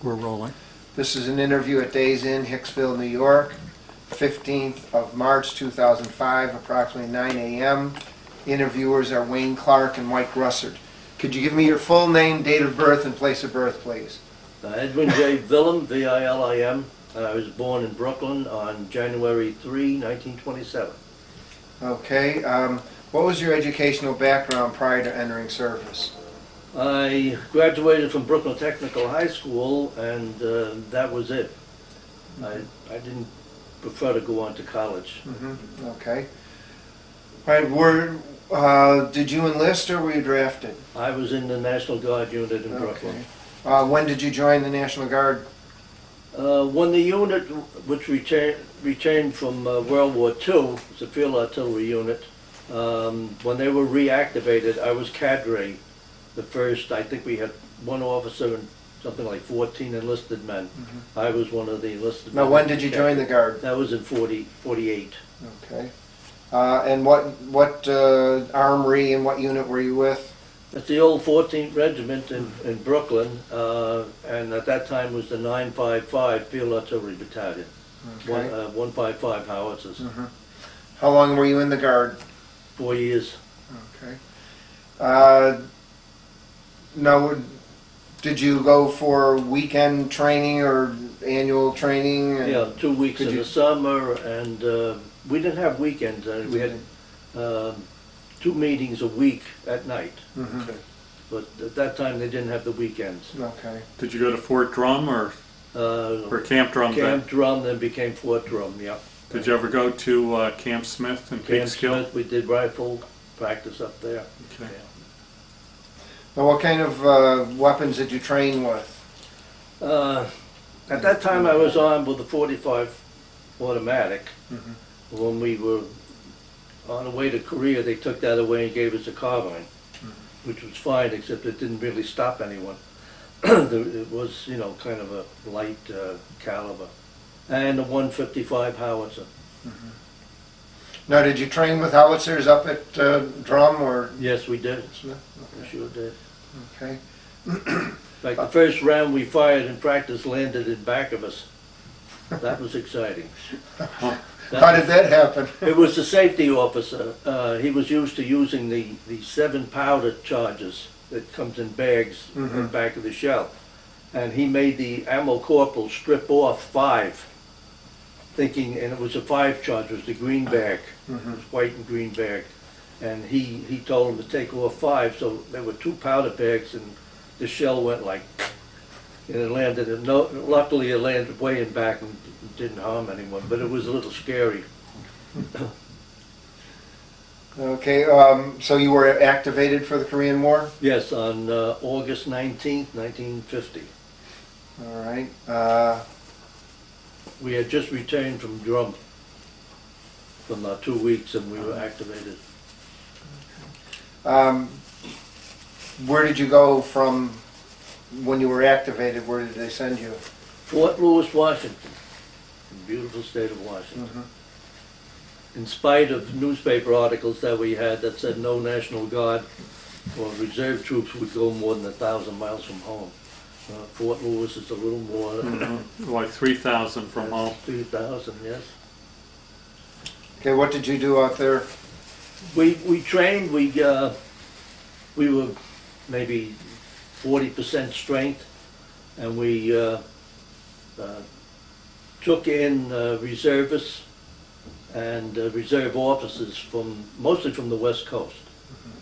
We're rolling. This is an interview at Days Inn, Hicksville, New York, 15th of March 2005, approximately 9 a.m. Interviewers are Wayne Clark and Mike Russert. Could you give me your full name, date of birth, and place of birth, please? Edwin J. Vilim, V-I-L-I-M. I was born in Brooklyn on January 3, 1927. Okay. What was your educational background prior to entering service? I graduated from Brooklyn Technical High School, and that was it. I didn't prefer to go on to college. Mm-hmm. Okay. All right. Did you enlist or were you drafted? I was in the National Guard unit in Brooklyn. Okay. When did you join the National Guard? When the unit, which returned from World War II, it's a field artillery unit, when they were reactivated, I was cadre. The first, I think we had one officer and something like 14 enlisted men. Mm-hmm. I was one of the enlisted men. Now, when did you join the Guard? That was in 48. Okay. And what armory and what unit were you with? That's the old 14th Regiment in Brooklyn, and at that time was the 955 Field Artillery Battalion. Okay. 155 howitzers. Mm-hmm. How long were you in the Guard? 4 years. Okay. Now, did you go for weekend training or annual training? Yeah, 2 weeks in the summer, and we didn't have weekends. We had 2 meetings a week at night. Mm-hmm. Okay. But at that time they didn't have the weekends. Okay. Did you go to Fort Drum or Camp Drum? Camp Drum, then became Fort Drum, yeah. Did you ever go to Camp Smith and Camp Hicksville? Smith, we did rifle practice up there. Okay. Yeah. Now, what kind of weapons did you train with? At that time I was armed with a 45 automatic. Mm-hmm. When we were on the way to Korea, they took that away and gave us a carbine, mm-hmm. which was fine, except it didn't really stop anyone. It was, you know, kind of a light caliber. And a 155 howitzer. Mm-hmm. Now, did you train with howitzers up at Drum or? Yes, we did. Okay. We sure did. Okay. In fact, the first round we fired in practice landed in back of us. That was exciting. How did that happen? It was the safety officer. He was used to using the 7 powder charges that comes in bags mm-hmm. in the back of the shell. And he made the ammo corporal strip off 5. Thinking, and it was a 5 charge, it was the green bag, mm-hmm. It was white and green bag, and he told him to take off 5, so there were 2 powder bags, and the shell went like, and it landed, and luckily it landed way in back and didn't harm anyone, but it was a little scary. Okay, so you were activated for the Korean War? Yes, on August 19th, 1950. All right. We had just returned from Drum from 2 weeks, and we were activated. Where did you go from when you were activated? Where did they send you? Fort Lewis, Washington, beautiful state of Washington. Mm-hmm. In spite of newspaper articles that we had that said no National Guard or reserve troops would go more than 1,000 miles from home. Fort Lewis is a little more. Mm-hmm. Like 3,000 from home. 3,000, yes. Okay, what did you do out there? We trained. We were maybe 40% strength, and we took in reservists and reserve officers mostly from the West Coast,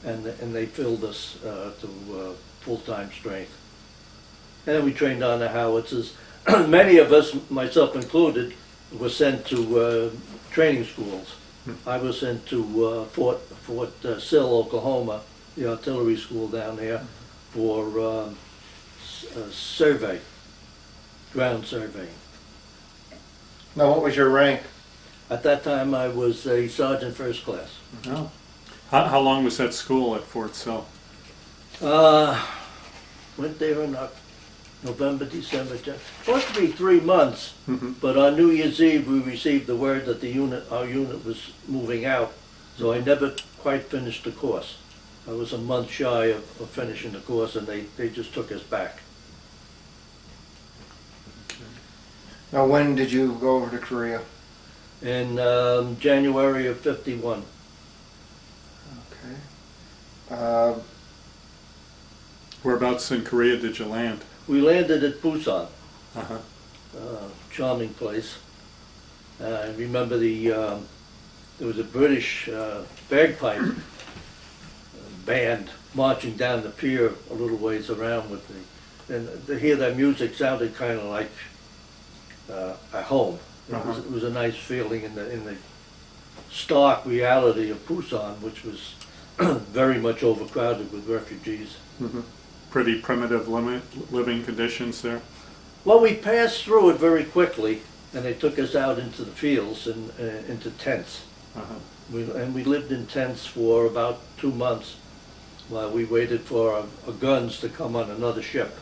mm-hmm. and they filled us to full-time strength. And then we trained on the howitzers. Many of us, myself included, were sent to training schools. I was sent to Fort Sill, Oklahoma, the artillery school down there, for survey, ground surveying. Now, what was your rank? At that time, I was a sergeant first class. Oh. How long was that school at Fort Sill? Went there in November, December, supposed to be 3 months, mm-hmm. but on New Year's Eve we received the word that our unit was moving out, so I never quite finished the course. I was a month shy of finishing the course, and they just took us back. Now, when did you go over to Korea? In January of '51. Okay. Uh, Whereabouts in Korea did you land? We landed at Busan, Uh-huh. charming place. I remember there was a British bagpipe band marching down the pier a little ways around with me, and to hear that music sounded kind of like at home. It was a nice feeling in the stark reality of Busan, which was very much overcrowded with refugees. Mm-hmm. Pretty primitive living conditions there. Well, we passed through it very quickly, and they took us out into the fields and into tents. Uh-huh. And we lived in tents for about 2 months while we waited for our guns to come on another ship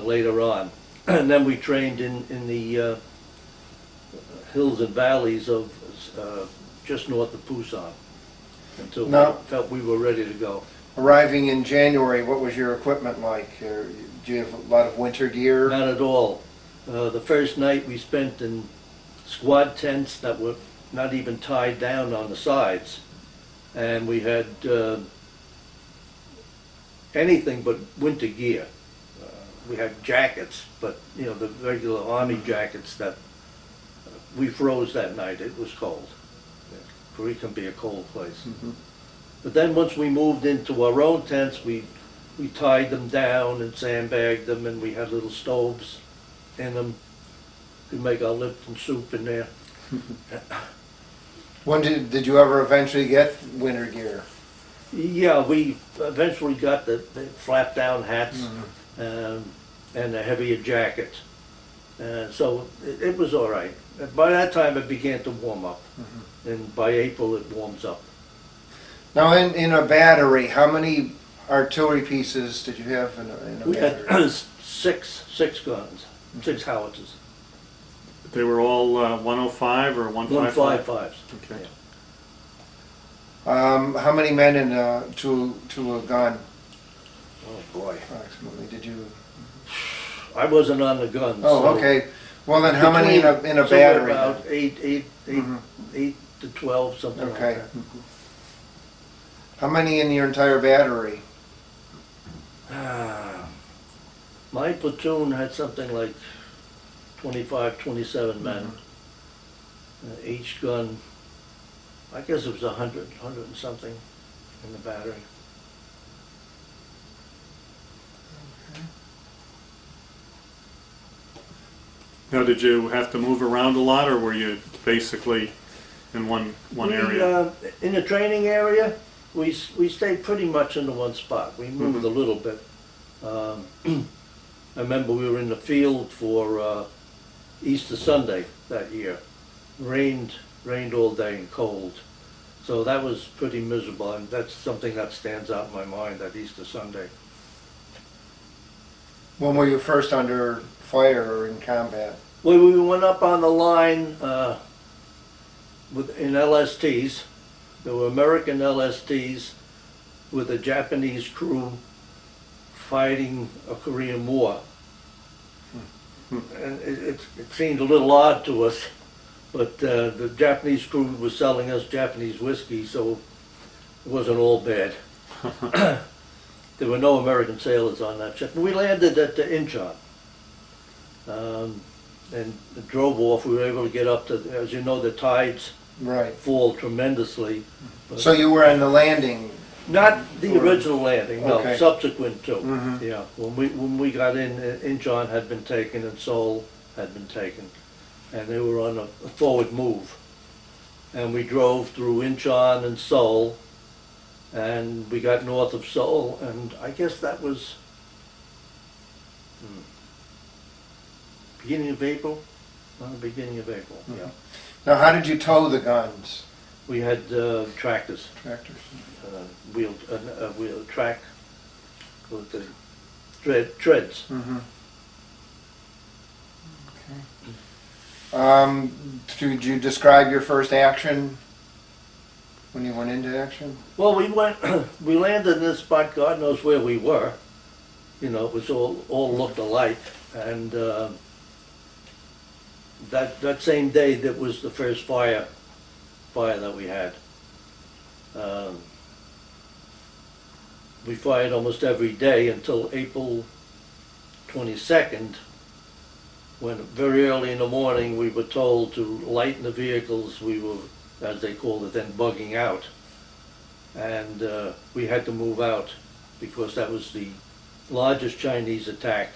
later on. And then we trained in the hills and valleys of just north of Busan until Now, we felt we were ready to go. arriving in January, what was your equipment like? Do you have a lot of winter gear? Not at all. The first night we spent in squad tents that were not even tied down on the sides. And we had anything but winter gear. We had jackets, but you know, the regular army jackets that we froze that night. It was cold. Korea can be a cold place. Mm-hmm. But then once we moved into our own tents, we tied them down and sandbagged them, and we had little stoves in them. Could make our Lipton soup in there. When did you ever eventually get winter gear? Yeah, we eventually got the flap down hats and a heavier jacket. So it was all right. By that time it began to warm up, and by April it warms up. Now, in a battery, how many artillery pieces did you have in a We battery? had six guns, 6 howitzers. They were all 105 or 155? 155s. Okay. Yeah. How many men to a gun, Oh boy, approximately, did you? I wasn't on the guns. Oh, so okay. Well, then how many in a somewhere battery? About then? 8 to 12, something Okay. like that. How many in your entire battery? My platoon had something like 25, 27 men. Each gun, I guess it was 100 and something in the battery. Now, did you have to move around a lot, or were you basically in one area? In the training area, we stayed pretty much in the one spot. We moved a little bit. I remember we were in the field for Easter Sunday that year. Rained all day and cold. So that was pretty miserable, and that's something that stands out in my mind, that Easter Sunday. When were you first under fire or in combat? Well, we went up on the line in LSTs. There were American LSTs with a Japanese crew fighting a Korean War. And it seemed a little odd to us, but the Japanese crew was selling us Japanese whiskey, so it wasn't all bad. There were no American sailors on that ship. We landed at Incheon and drove off. We were able to get up to, as you know, the tides Right. fall tremendously. So you were in the landing. Not the original landing, no, Okay. subsequent to. Mhm. Yeah, when we got in, Incheon had been taken and Seoul had been taken, and they were on a forward move. And we drove through Incheon and Seoul, and we got north of Seoul, and I guess that was beginning of April. Beginning of April. Yeah. Now, how did you tow the guns? We had tractors. Tractors. Wheel track with the treads. Mm-hmm. Could you describe your first action when you went into action? Well, we landed in this spot. God knows where we were. You know, it was all looked alike, and that same day, that was the first fire that we had. We fired almost every day until April 22nd, when very early in the morning we were told to lighten the vehicles. We were, as they called it then, bugging out. And we had to move out because that was the largest Chinese attack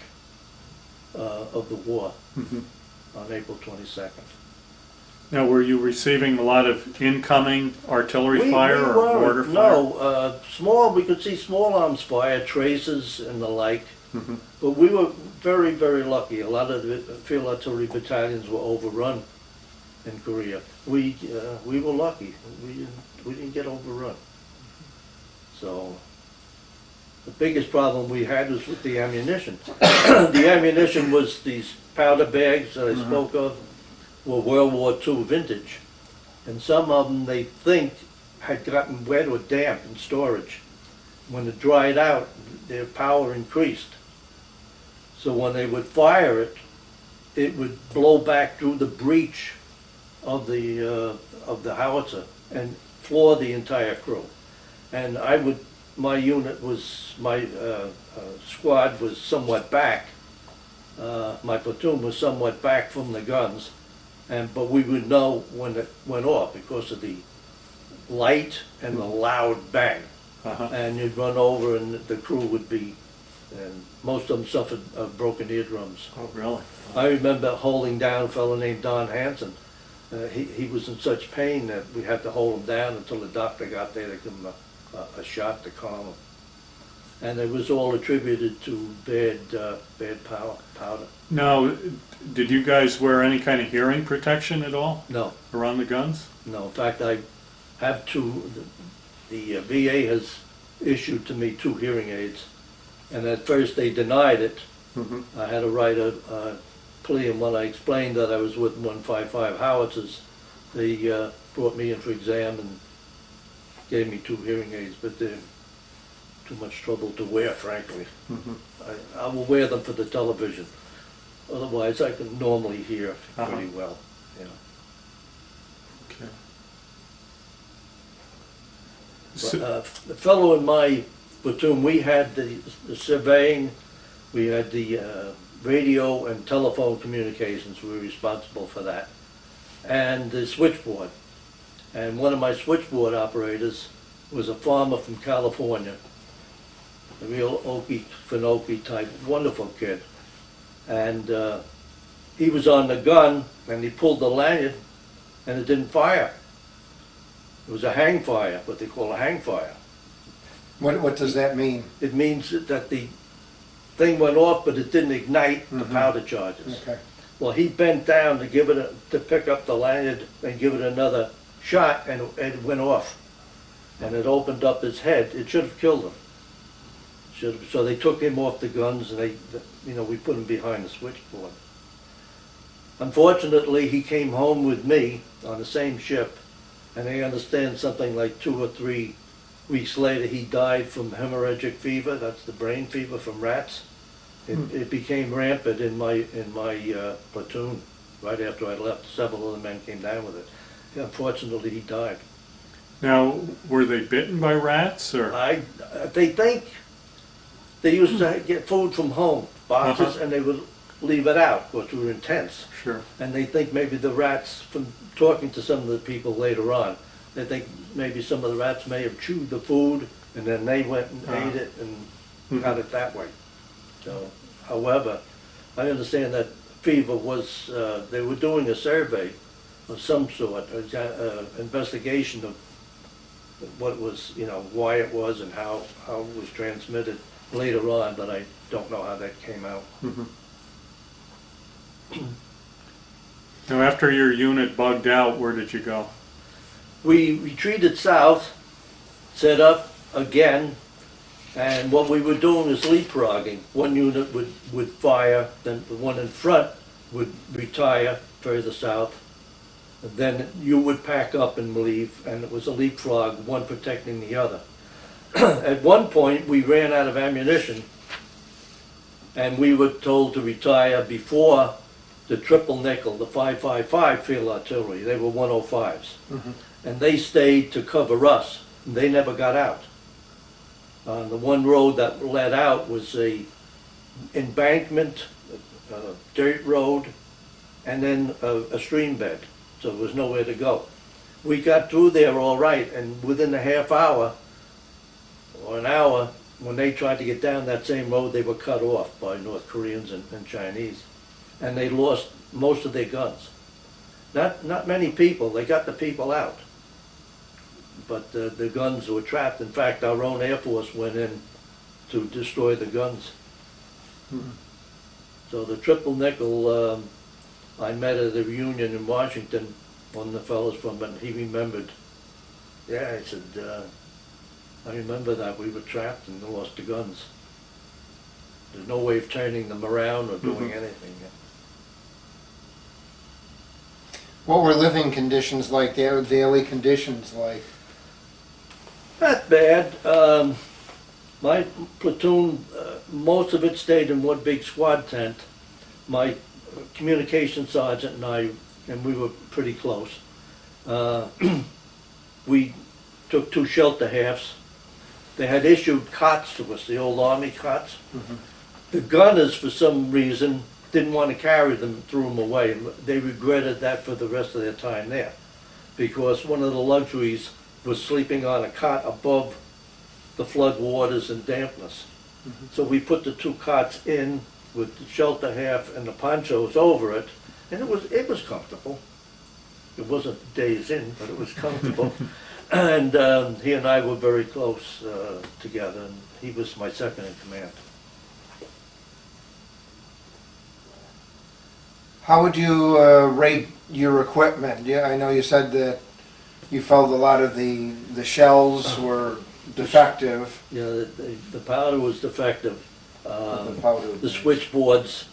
of the war on April 22nd. Now, were you receiving a lot of incoming artillery fire or mortar fire? No, small, we could see small arms fire, traces and the like. But we were very, very lucky. A lot of the field artillery battalions were overrun in Korea. We were lucky. We didn't get overrun. So the biggest problem we had was with the ammunition. The ammunition was these powder bags that I spoke of, were World War II vintage. And some of them they think had gotten wet or damp in storage. When it dried out, their power increased. So when they would fire it, it would blow back through the breech of the howitzer and floor the entire crew. And my unit was, my squad was somewhat back. My platoon was somewhat back from the guns, but we would know when it went off because of the light and the loud bang. And you'd run over and the crew would be, and most of them suffered broken eardrums. Oh, really? I remember holding down a fellow named Don Hansen. He was in such pain that we had to hold him down until the doctor got there to give him a shot to calm him. And it was all attributed to bad powder. Now, did you guys wear any kind of hearing protection at all No, around the guns? no. In fact, I have two. The VA has issued to me 2 hearing aids, and at first they denied it. I had to write a plea, and when I explained that I was with 155 howitzers, they brought me in for exam and gave me 2 hearing aids, but they're too much trouble to wear, frankly. I will wear them for the television. Otherwise, I can normally hear pretty well. You know. Okay. The fellow in my platoon, we had the surveying, we had the radio and telephone communications. We were responsible for that, and the switchboard. And one of my switchboard operators was a farmer from California, a real Okefenokee type, wonderful kid. And he was on the gun, and he pulled the lanyard, and it didn't fire. It was a hang fire, what they call a hang fire. What does that mean? It means that the thing went off, but it didn't ignite the powder charges. Okay. Well, he bent down to give it to pick up the lanyard and give it another shot, and it went off, and it opened up his head. It should have killed him. So they took him off the guns, and we put him behind the switchboard. Unfortunately, he came home with me on the same ship, and I understand something like 2 or 3 weeks later he died from hemorrhagic fever. That's the brain fever from rats. It became rampant in my platoon right after I left. Several of the men came down with it. Unfortunately, he died. Now, were they bitten by rats, or? They think they used to get food from home, boxes, and they would leave it out, which were intense. Sure. And they think maybe the rats, from talking to some of the people later on, they think maybe some of the rats may have chewed the food, and then they went and ate it and got it that way. So, however, I understand that fever was, they were doing a survey of some sort, investigation of what it was, why it was and how it was transmitted later on, but I don't know how that came out. Now, after your unit bugged out, where did you go? We retreated south, set up again, and what we were doing is leapfrogging. One unit would fire, then the one in front would retire further south. Then you would pack up and leave, and it was a leapfrog, one protecting the other. At one point, we ran out of ammunition, and we were told to retire before the triple nickel, the 5.55 field artillery. They were 105s. And they stayed to cover us. And they never got out. The one road that led out was a embankment, a dirt road, and then a stream bed. So there was nowhere to go. We got through there all right, and within a half hour or an hour, when they tried to get down that same road, they were cut off by North Koreans and Chinese. And they lost most of their guns. Not many people, they got the people out. But the guns were trapped. In fact, our own Air Force went in to destroy the guns. So the triple nickel, I met at a reunion in Washington, one of the fellows from it, and he remembered. Yeah, he said, I remember that we were trapped and lost the guns. There's no way of turning them around or doing anything. What were living conditions like, daily conditions like? Not bad. My platoon, most of it stayed in one big squad tent. My communication sergeant and I, and we were pretty close. We took 2 shelter halves. They had issued cots to us, the old Army cots. The gunners, for some reason, didn't want to carry them, threw them away. They regretted that for the rest of their time there, because one of the luxuries was sleeping on a cot above the flood waters and dampness. So we put the 2 cots in with the shelter half and the ponchos over it, and it was comfortable. It wasn't days in, but it was comfortable. And he and I were very close together, and he was my second in command. How would you rate your equipment? Yeah, I know you said that you felt a lot of the shells were defective. Yeah, the powder was defective. The powder. The switchboards,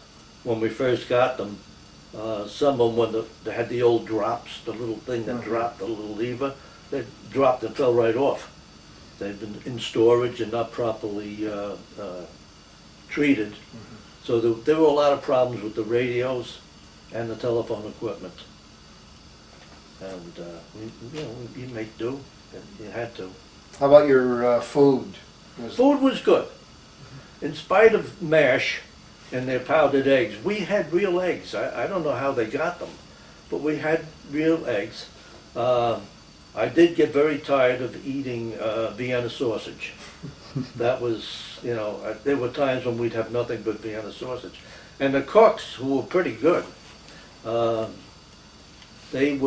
when we first got them, some of them, when they had the old drops, the little thing that dropped, the little lever, they dropped and fell right off. They'd been in storage and not properly treated. So there were a lot of problems with the radios and the telephone equipment. And you make do, and you had to. How about your food? Food was good. In spite of MASH and their powdered eggs, we had real eggs. I don't know how they got them, but we had real eggs. I did get very tired of eating Vienna sausage. That was, there were times when we'd have nothing but Vienna sausage. And the cooks, who were pretty good, they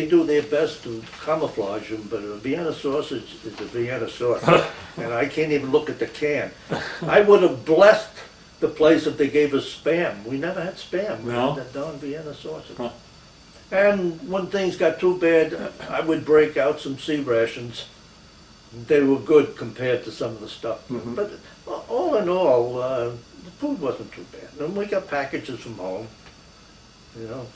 do their best to camouflage them, but a Vienna sausage is a Vienna sausage. And I can't even look at the can. I would have blessed the place if they gave us Spam. We never had Spam. We No? had that darn Vienna sausage. Huh. And when things got too bad, I would break out some sea rations. They were good compared to some of the stuff. But all in all, the food wasn't too bad. And we got packages from home, and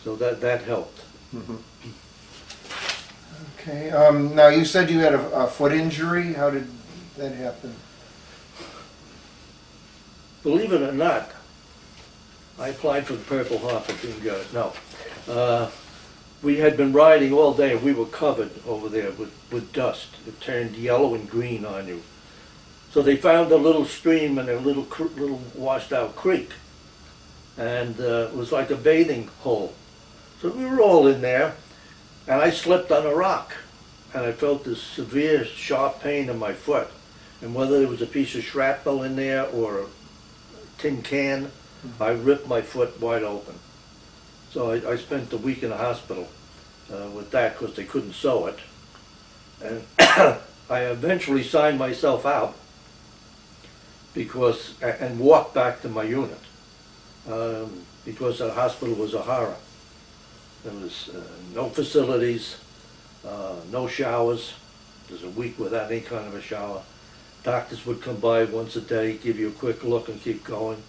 so that helped. Okay. Now you said you had a foot injury. How did that happen? Believe it or not, I applied for the Purple Heart but didn't get it. No. We had been riding all day and we were covered over there with dust. It turned yellow and green on you. So they found a little stream and a little washed out creek. And it was like a bathing hole. So we were all in there, and I slipped on a rock. And I felt this severe, sharp pain in my foot. And whether there was a piece of shrapnel in there or a tin can, I ripped my foot wide open. So I spent a week in the hospital with that because they couldn't sew it. And I eventually signed myself out and walked back to my unit because the hospital was a horror. There was no facilities, no showers. There's a week without any kind of a shower. Doctors would come by once a day, give you a quick look and keep going.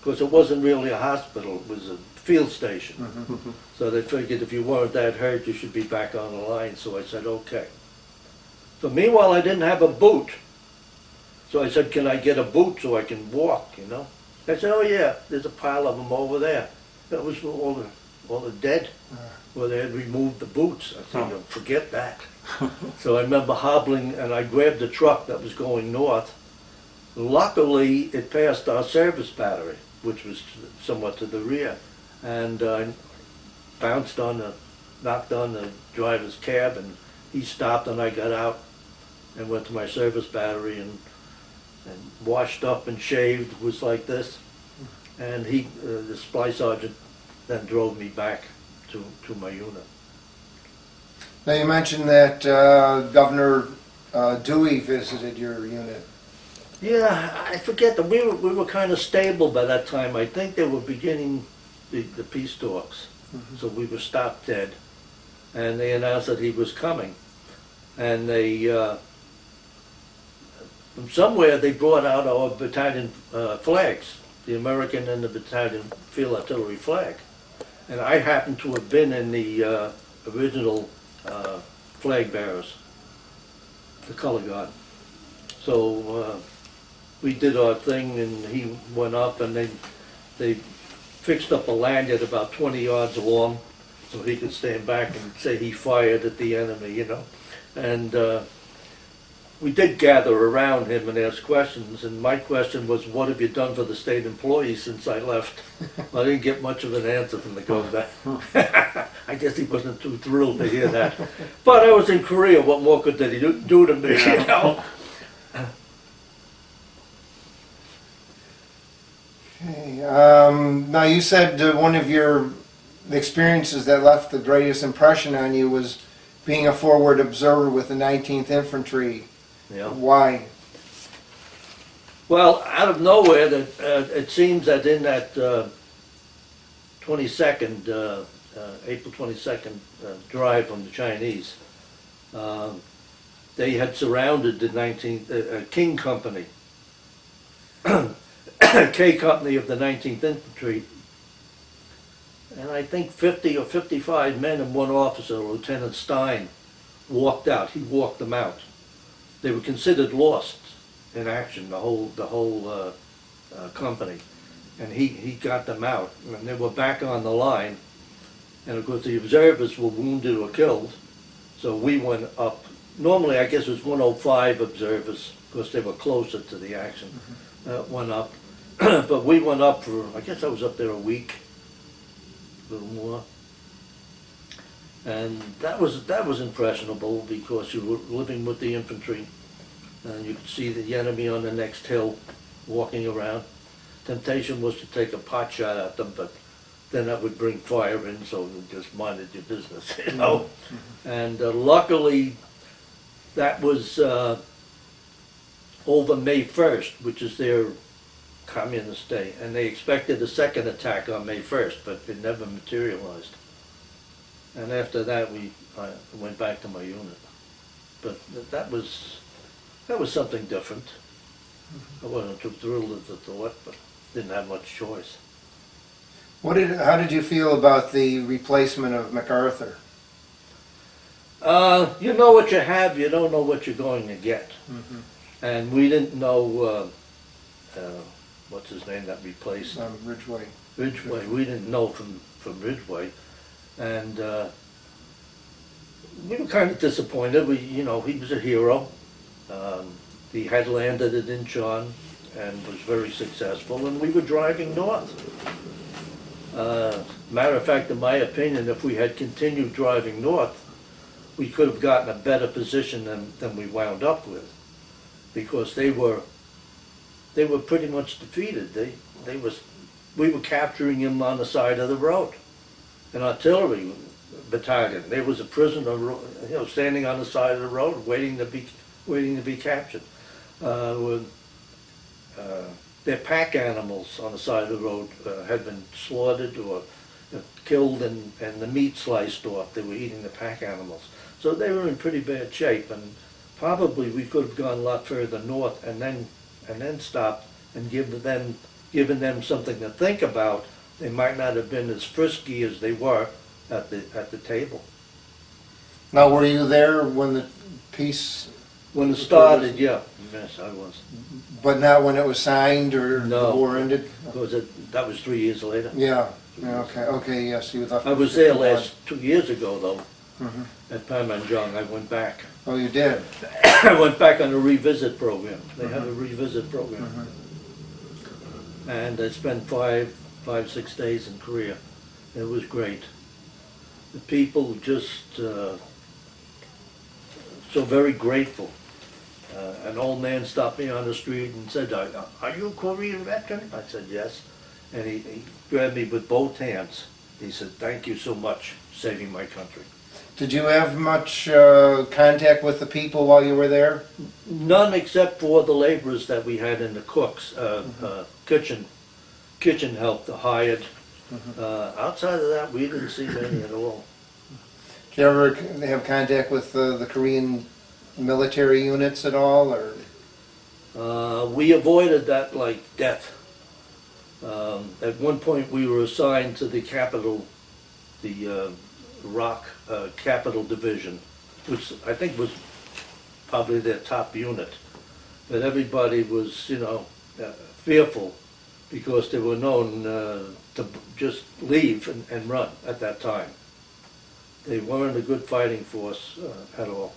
Because it wasn't really a hospital, it was a field station. So they figured if you weren't that hurt, you should be back on the line. So I said, okay. So meanwhile, I didn't have a boot. So I said, can I get a boot so I can walk, I said, oh yeah, there's a pile of them over there. That was all the dead, where they had removed the boots. I said, Oh. forget that. So I remember hobbling, and I grabbed the truck that was going north. Luckily, it passed our service battery, which was somewhat to the rear, and I knocked on the driver's cab, and he stopped, and I got out and went to my service battery and washed up and shaved, was like this. And the supply sergeant then drove me back to my unit. Now you mentioned that Governor Dewey visited your unit. Yeah, I forget that we were kind of stable by that time. I think they were beginning the peace talks, so we were stopped dead, and they announced that he was coming, and they from somewhere they brought out our battalion flags, the American and the battalion field artillery flag, and I happened to have been in the original flag bearers, the color guard. So we did our thing, and he went up, and they fixed up a lanyard about 20 yards long, so he could stand back and say he fired at the enemy, you know. And we did gather around him and ask questions, and my question was, what have you done for the state employees since I left? Well, I didn't get much of an answer from the governor. I guess he wasn't too thrilled to hear that. But I was in Korea, what more could he do to me, you know? Okay, now you said one of your experiences that left the greatest impression on you was being a forward observer with the 19th Infantry. Yeah. Why? Well, out of nowhere, it seems that in that 22nd, April 22nd drive from the Chinese, they had surrounded the 19th King Company, K Company of the 19th Infantry, and I think 50 or 55 men and one officer, Lieutenant Stein, walked out. He walked them out. They were considered lost in action, the whole company, and he got them out, and they were back on the line, and of course the observers were wounded or killed, so we went up. Normally I guess it was 105 observers, because they were closer to the action, went up, but we went up for, I guess I was up there a week, a little more. And that was impressionable, because you were living with the infantry, and you could see the enemy on the next hill walking around. Temptation was to take a pot shot at them, but then that would bring fire in, so you just minded your business, you know. And luckily, that was over May 1st, which is their Communist Day, and they expected a second attack on May 1st, but it never materialized. And after that, I went back to my unit. But that was something different. I wasn't too thrilled at the thought, but didn't have much choice. How did you feel about the replacement of MacArthur? You know what you have, you don't know what you're going to get. And we didn't know, what's his name that replaced? Ridgway. Ridgway. We didn't know from Ridgway. And we were kind of disappointed. He was a hero. He had landed at Incheon and was very successful, and we were driving north. Matter of fact, in my opinion, if we had continued driving north, we could have gotten a better position than we wound up with, because they were pretty much defeated. We were capturing them on the side of the road. An artillery battalion. There was a prisoner, standing on the side of the road, waiting to be captured. Their pack animals on the side of the road had been slaughtered or killed, and the meat sliced off. They were eating the pack animals, so they were in pretty bad shape. And probably we could have gone a lot further north, and then stopped and given them something to think about. They might not have been as frisky as they were at the table. Now, were you there when the peace When it started, yeah. Yes, I was. But not when it was signed or the No. war ended? Because that was 3 years later. Yeah, yeah, okay, yes, you left. I in was there 51. last 2 years ago, though, Mhm. at Panmunjom. I went back. Oh, you did? I went back on a revisit program. They had a revisit program. And I spent 6 days in Korea. It was great. The people just so very grateful. An old man stopped me on the street and said, "Are you a Korean veteran?" I said, "Yes." And he grabbed me with both hands. He said, "Thank you so much, saving my country." Did you have much contact with the people while you were there? None except for the laborers that we had in the cooks, kitchen help, the hired. Outside of that, we didn't see many at all. Did you ever have contact with the Korean military units at all, or? We avoided that like death. At one point, we were assigned to the capital, the Iraq Capital Division, which I think was probably their top unit. But everybody was, fearful because they were known to just leave and run at that time. They weren't a good fighting force at all.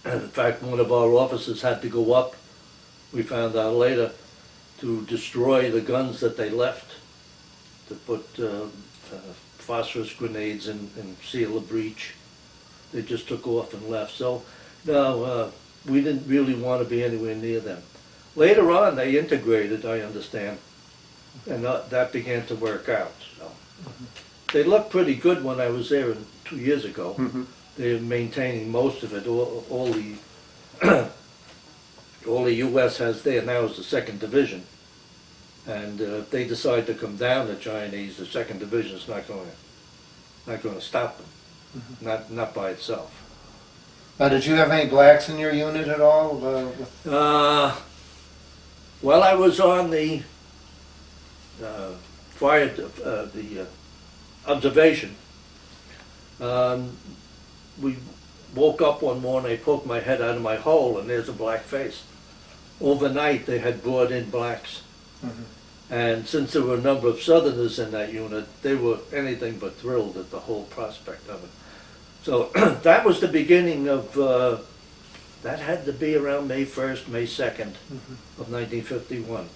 And in fact, one of our officers had to go up, we found out later, to destroy the guns that they left, to put phosphorus grenades and seal a breach. They just took off and left. So, no, we didn't really want to be anywhere near them. Later on, they integrated, I understand, and that began to work out. So. They looked pretty good when I was there 2 years ago. They're maintaining most of it. All the U.S. has there now is the 2nd Division. And if they decide to come down, the Chinese, the 2nd Division is not going to stop them. Not by itself. Now, did you have any blacks in your unit at all? Well, I was on the observation. We woke up one morning, I poked my head out of my hole, and there's a black face. Overnight, they had brought in blacks. And since there were a number of Southerners in that unit, they were anything but thrilled at the whole prospect of it. So that was the beginning of, that had to be around May 1st, May 2nd of 1951.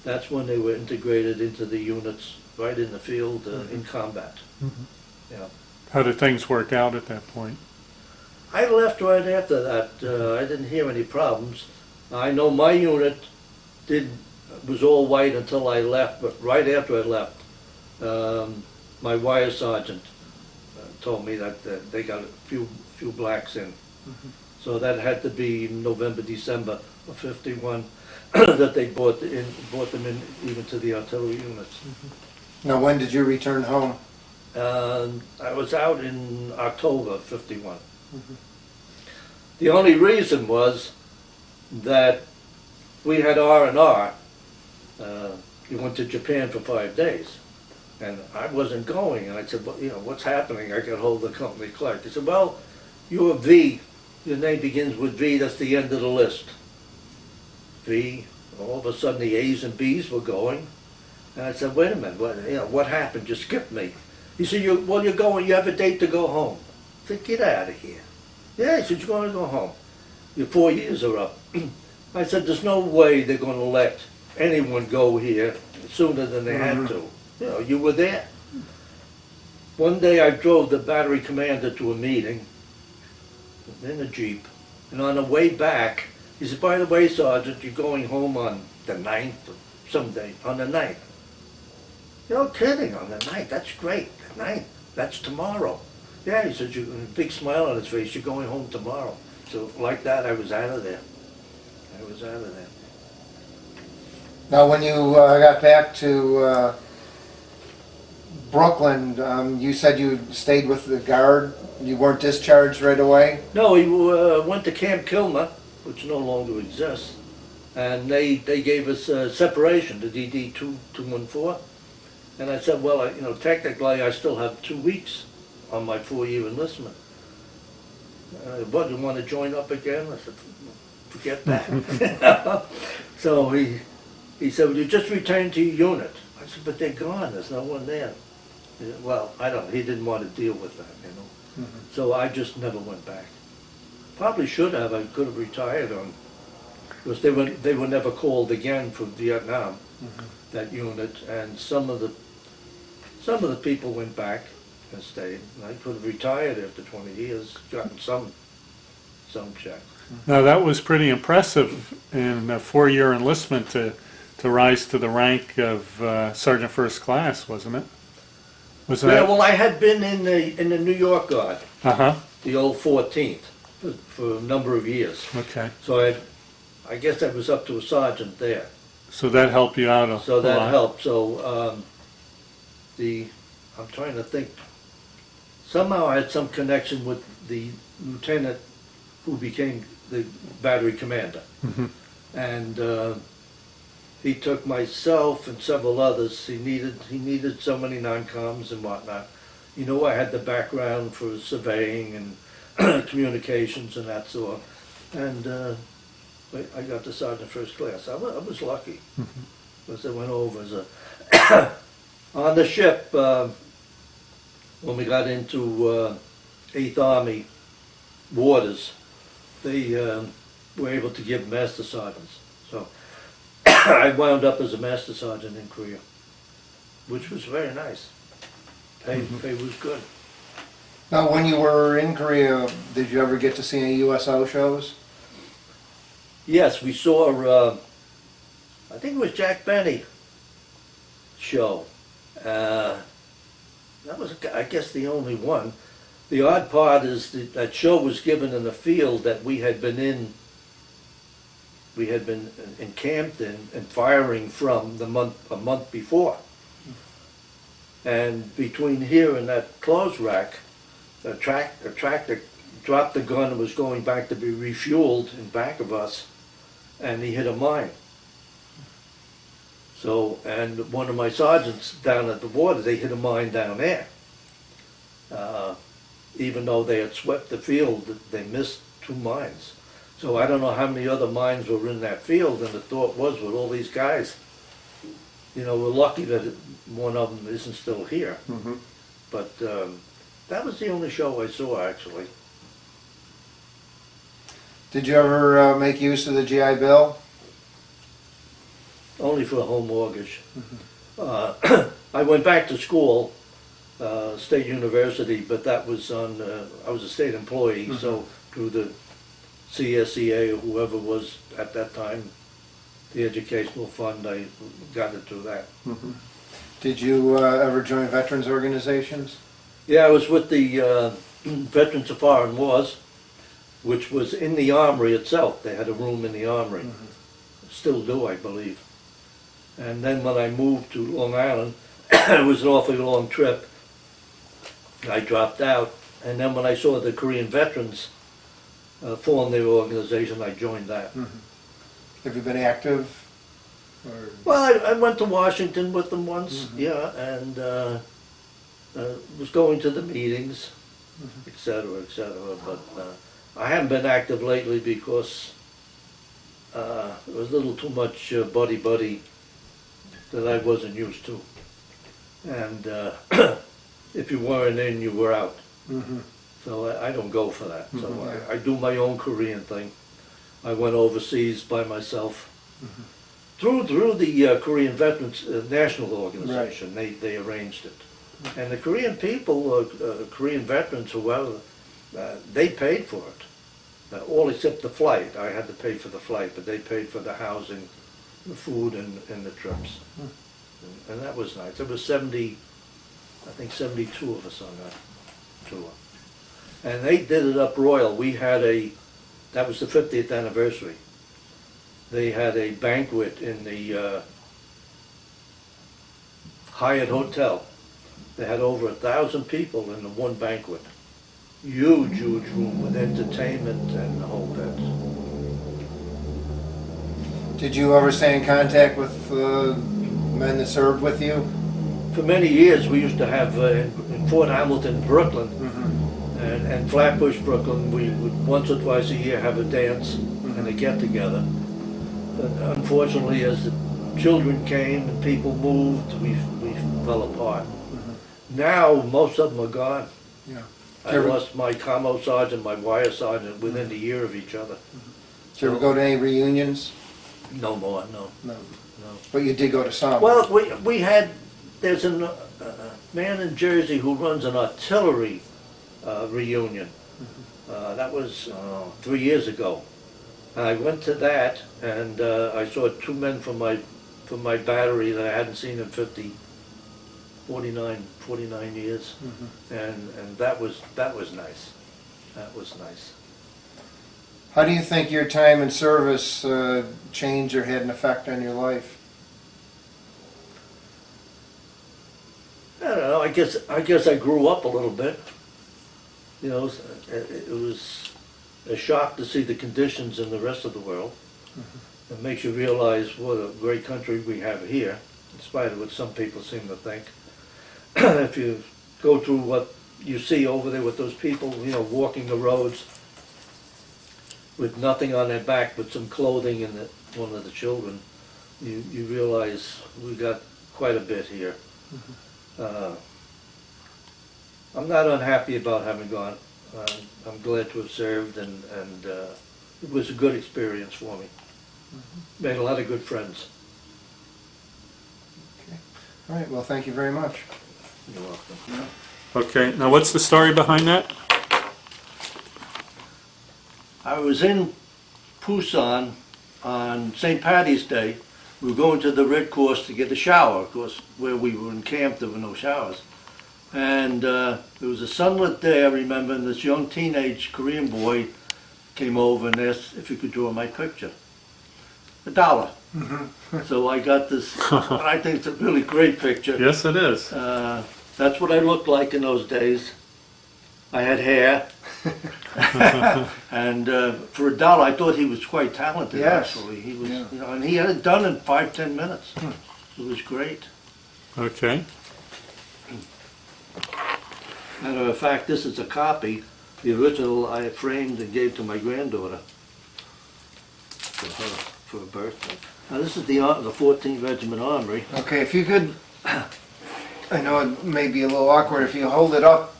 That's when they were integrated into the units right in the field in combat. Yeah. How did things work out at that point? I left right after that. I didn't hear any problems. I know my unit was all white until I left, but right after I left, my wire sergeant told me that they got a few blacks in. So that had to be November, December of '51 that they brought them in even to the artillery units. Now, when did you return home? I was out in October of '51. The only reason was that we had R&R. We went to Japan for 5 days, and I wasn't going. And I said, well, what's happening? I got hold of the company clerk. He said, well, you're V. Your name begins with V. That's the end of the list. V. All of a sudden, the A's and B's were going. And I said, wait a minute, what happened? You skipped me. He said, you're going, you have a date to go home. I said, get out of here. Yeah, he said, you're going to go home. Your 4 years are up. I said, there's no way they're going to let anyone go here sooner than they had to. You were there. One day I drove the battery commander to a meeting in a Jeep, and on the way back, he said, by the way, Sergeant, you're going home on the 9th or someday, on the 9th. You're kidding, on the 9th, that's great, the 9th, that's tomorrow. Yeah, he said, a big smile on his face, you're going home tomorrow. So like that, I was out of there. Now, when you got back to Brooklyn, you said you stayed with the Guard. You weren't discharged right away? No, he went to Camp Kilmer, which no longer exists, and they gave us separation to DD 214. And I said, well, technically I still have 2 weeks on my 4-year enlistment. What, you want to join up again? I said, forget that. So he said, well, you just returned to your unit. I said, but they're gone, there's no one there. He said, well, I don't, he didn't want to deal with that, you know. So I just never went back. Probably should have, I could have retired on, because they were never called again from Vietnam, that unit, and some of the people went back and stayed. And I could have retired after 20 years, gotten some check. Now, that was pretty impressive in a 4-year enlistment to rise to the rank of Sergeant First Class, wasn't it? Was Yeah, that? well, I had been in the New York Guard, Uh-huh, the old 14th, for a number of years. okay. So I guess I was up to a sergeant there. So that helped you out a lot. So that helped. So I'm trying to think. Somehow I had some connection with the lieutenant who became the battery commander, and he took myself and several others. He needed so many non-coms and whatnot. You know, I had the background for surveying and communications and that sort, and I got to Sergeant First Class. I was lucky, because I went over as a on the ship. When we got into 8th Army waters, they were able to give master sergeants. So I wound up as a master sergeant in Korea, which was very nice. Pay was good. Now, when you were in Korea, did you ever get to see any USO shows? Yes, we saw, I think it was Jack Benny show. That was, I guess, the only one. The odd part is that show was given in a field that we had been encamped in and firing from a month before. And between here and that clothes rack, a tractor dropped the gun and was going back to be refueled in back of us, and he hit a mine. So, and one of my sergeants down at the water, they hit a mine down there. Even though they had swept the field, they missed 2 mines. So I don't know how many other mines were in that field, and the thought was, with all these guys, you know, we're lucky that one of them isn't still here. But that was the only show I saw, actually. Did you ever make use of the GI Bill? Only for a home mortgage. I went back to school, State University, but that was on, I was a state employee, so through the CSEA or whoever was at that time, the educational fund, I got it through that. Did you ever join veterans organizations? Yeah, I was with the Veterans of Foreign Wars, which was in the armory itself. They had a room in the armory. Still do, I believe. And then when I moved to Long Island, it was an awfully long trip. I dropped out. And then when I saw the Korean veterans form their organization, I joined that. Have you been active? Or... Well, I went to Washington with them once, yeah, and was going to the meetings, et cetera, but I haven't been active lately because it was a little too much buddy-buddy that I wasn't used to. And if you weren't in, you were out. So I don't go for that. So I do my own Korean thing. I went overseas by myself. Through the Korean Veterans National Organization, they arranged it. And the Korean people, Korean veterans, whoever, they paid for it. All except the flight. I had to pay for the flight, but they paid for the housing, the food, and the trips. And that was nice. There was 70, I think 72 of us on that tour. And they did it up royal. We had that was the 50th anniversary. They had a banquet in the Hyatt Hotel. They had over 1,000 people in the one banquet. Huge, huge room with entertainment and the whole bit. Did you ever stay in contact with men that served with you? For many years, we used to have in Fort Hamilton, Brooklyn, And Flatbush, Brooklyn, we would once or twice a year have a dance and a get-together. But unfortunately, as the children came and people moved, we fell apart. Now, most of them are gone. Yeah. I lost my commo sergeant, my wire sergeant within a year of each other. Did you ever go to any reunions? No more, no. No. No. But you did go to some? Well, we had, there's a man in Jersey who runs an artillery reunion. That was 3 years ago. And I went to that, and I saw two men from my battery that I hadn't seen in 49 years, and that was nice. That was nice. How do you think your time in service changed or had an effect on your life? I don't know. I guess I grew up a little bit. You know, it was a shock to see the conditions in the rest of the world. It makes you realize what a great country we have here, in spite of what some people seem to think. If you go through what you see over there with those people, you know, walking the roads with nothing on their back but some clothing and one of the children, you realize we got quite a bit here. I'm not unhappy about having gone. I'm glad to have served, and it was a good experience for me. Made a lot of good friends. Okay. All right, well, thank you very much. You're welcome. Okay, now what's the story behind that? I was in Pusan on St. Patty's Day. We were going to the Red Cross to get a shower. Of course, where we were encamped, there were no showers. And it was a sunlit day, I remember, and this young teenage Korean boy came over and asked if he could draw my picture. $1. So I got this, I think it's a really great picture. Yes, it is. That's what I looked like in those days. I had hair. And for $1, I thought he was quite talented, Yes. actually. He was, Yeah. you know, and he had it done in 5-10 minutes. It was great. Okay. Matter of fact, this is a copy. The original I framed and gave to my granddaughter for her birthday. Now this is the 14th Regiment Armory. Okay, if you could, I know it may be a little awkward, if you hold it up,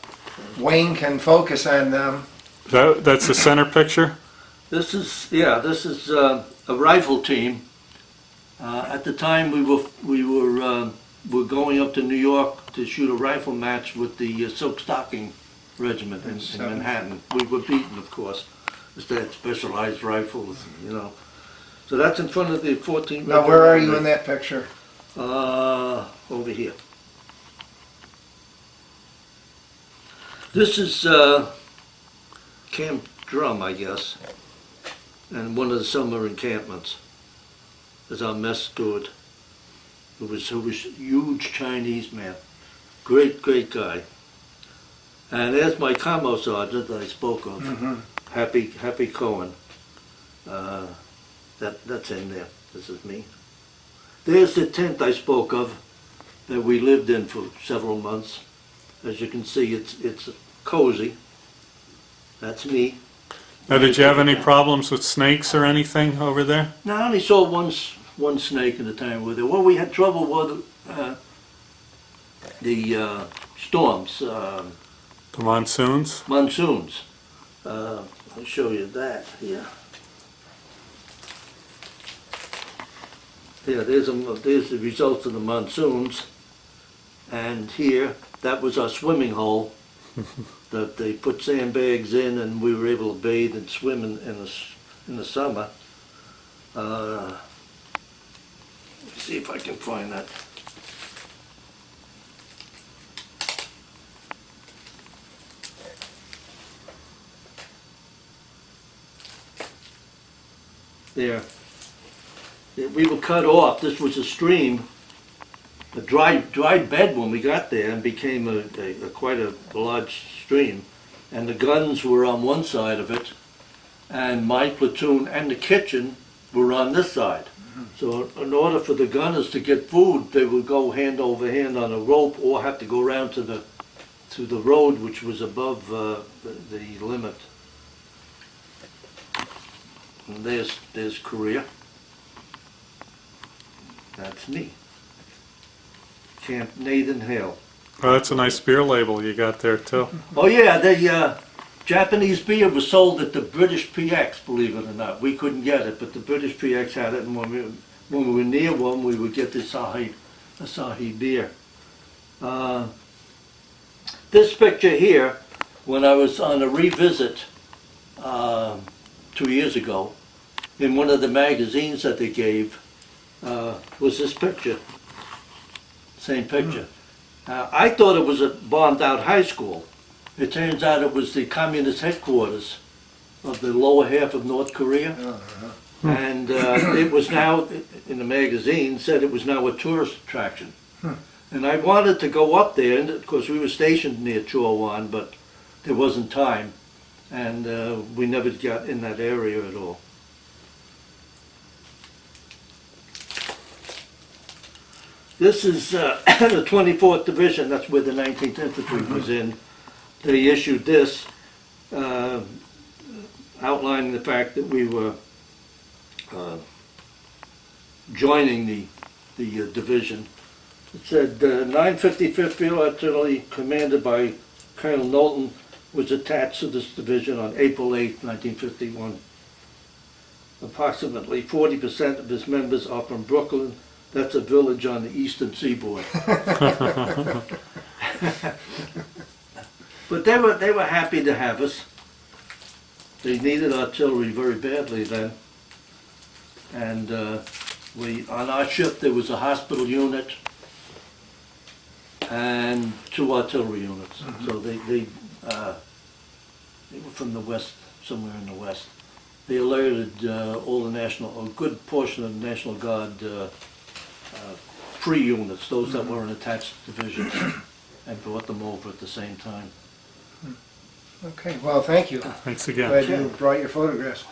Wayne can focus on them. That's the center picture? This is a rifle team. At the time we were going up to New York to shoot a rifle match with the Silk Stocking Regiment in Manhattan. We were beaten, of course. They had specialized rifles, you know. So that's in front of the 14th Regiment. Now, where are you in that picture? Over here. This is Camp Drum, I guess, and one of the summer encampments. There's our mess steward, who was a huge Chinese man, great guy. And there's my commo sergeant that I spoke of, Happy Cohen. That's in there. This is me. There's the tent I spoke of that we lived in for several months. As you can see, it's cozy. That's me. Now, did you have any problems with snakes or anything over there? No, I only saw one snake in the time we were there. Well, we had trouble with the storms, The monsoons? monsoons. I'll show you that here. Yeah, there's the results of the monsoons. And here, that was our swimming hole that they put sandbags in, and we were able to bathe and swim in the summer. Let's see if I can find that. There. We were cut off. This was a stream, a dry bed when we got there, and became quite a large stream. And the guns were on one side of it, and my platoon and the kitchen were on this side. So in order for the gunners to get food, they would go hand over hand on a rope, or have to go around to the to the road which was above the limit. And there's Korea. That's me. Camp Nathan Hale. Oh, that's a nice beer label you got there too. Oh yeah, the Japanese beer was sold at the British PX, believe it or not. We couldn't get it, but the British PX had it, and when we were near one, we would get the Asahi beer. This picture here, when I was on a revisit 2 years ago, in one of the magazines that they gave, was this picture. Same picture. I thought it was a bombed-out high school. It turns out it was the communist headquarters of the lower half of North Korea. And it was now, in the magazine, said it was now a tourist attraction. And I wanted to go up there, and of course we were stationed near Chowan, but there wasn't time. And we never got in that area at all. This is the 24th Division, that's where the 19th Infantry was in. They issued this, outlining the fact that we were joining the division. It said 955th Field Artillery, commanded by Colonel Knowlton, was attached to this division on April 8, 1951. Approximately 40% of its members are from Brooklyn. That's a village on the eastern seaboard. But they were happy to have us. They needed artillery very badly then. And on our ship there was a hospital unit and 2 artillery units. So they were from the west, somewhere in the west. They alerted all the a good portion of the National Guard free units, those that were in attached divisions, and brought them over at the same time. Okay, well, thank you. Thanks again. Glad you brought your photographs.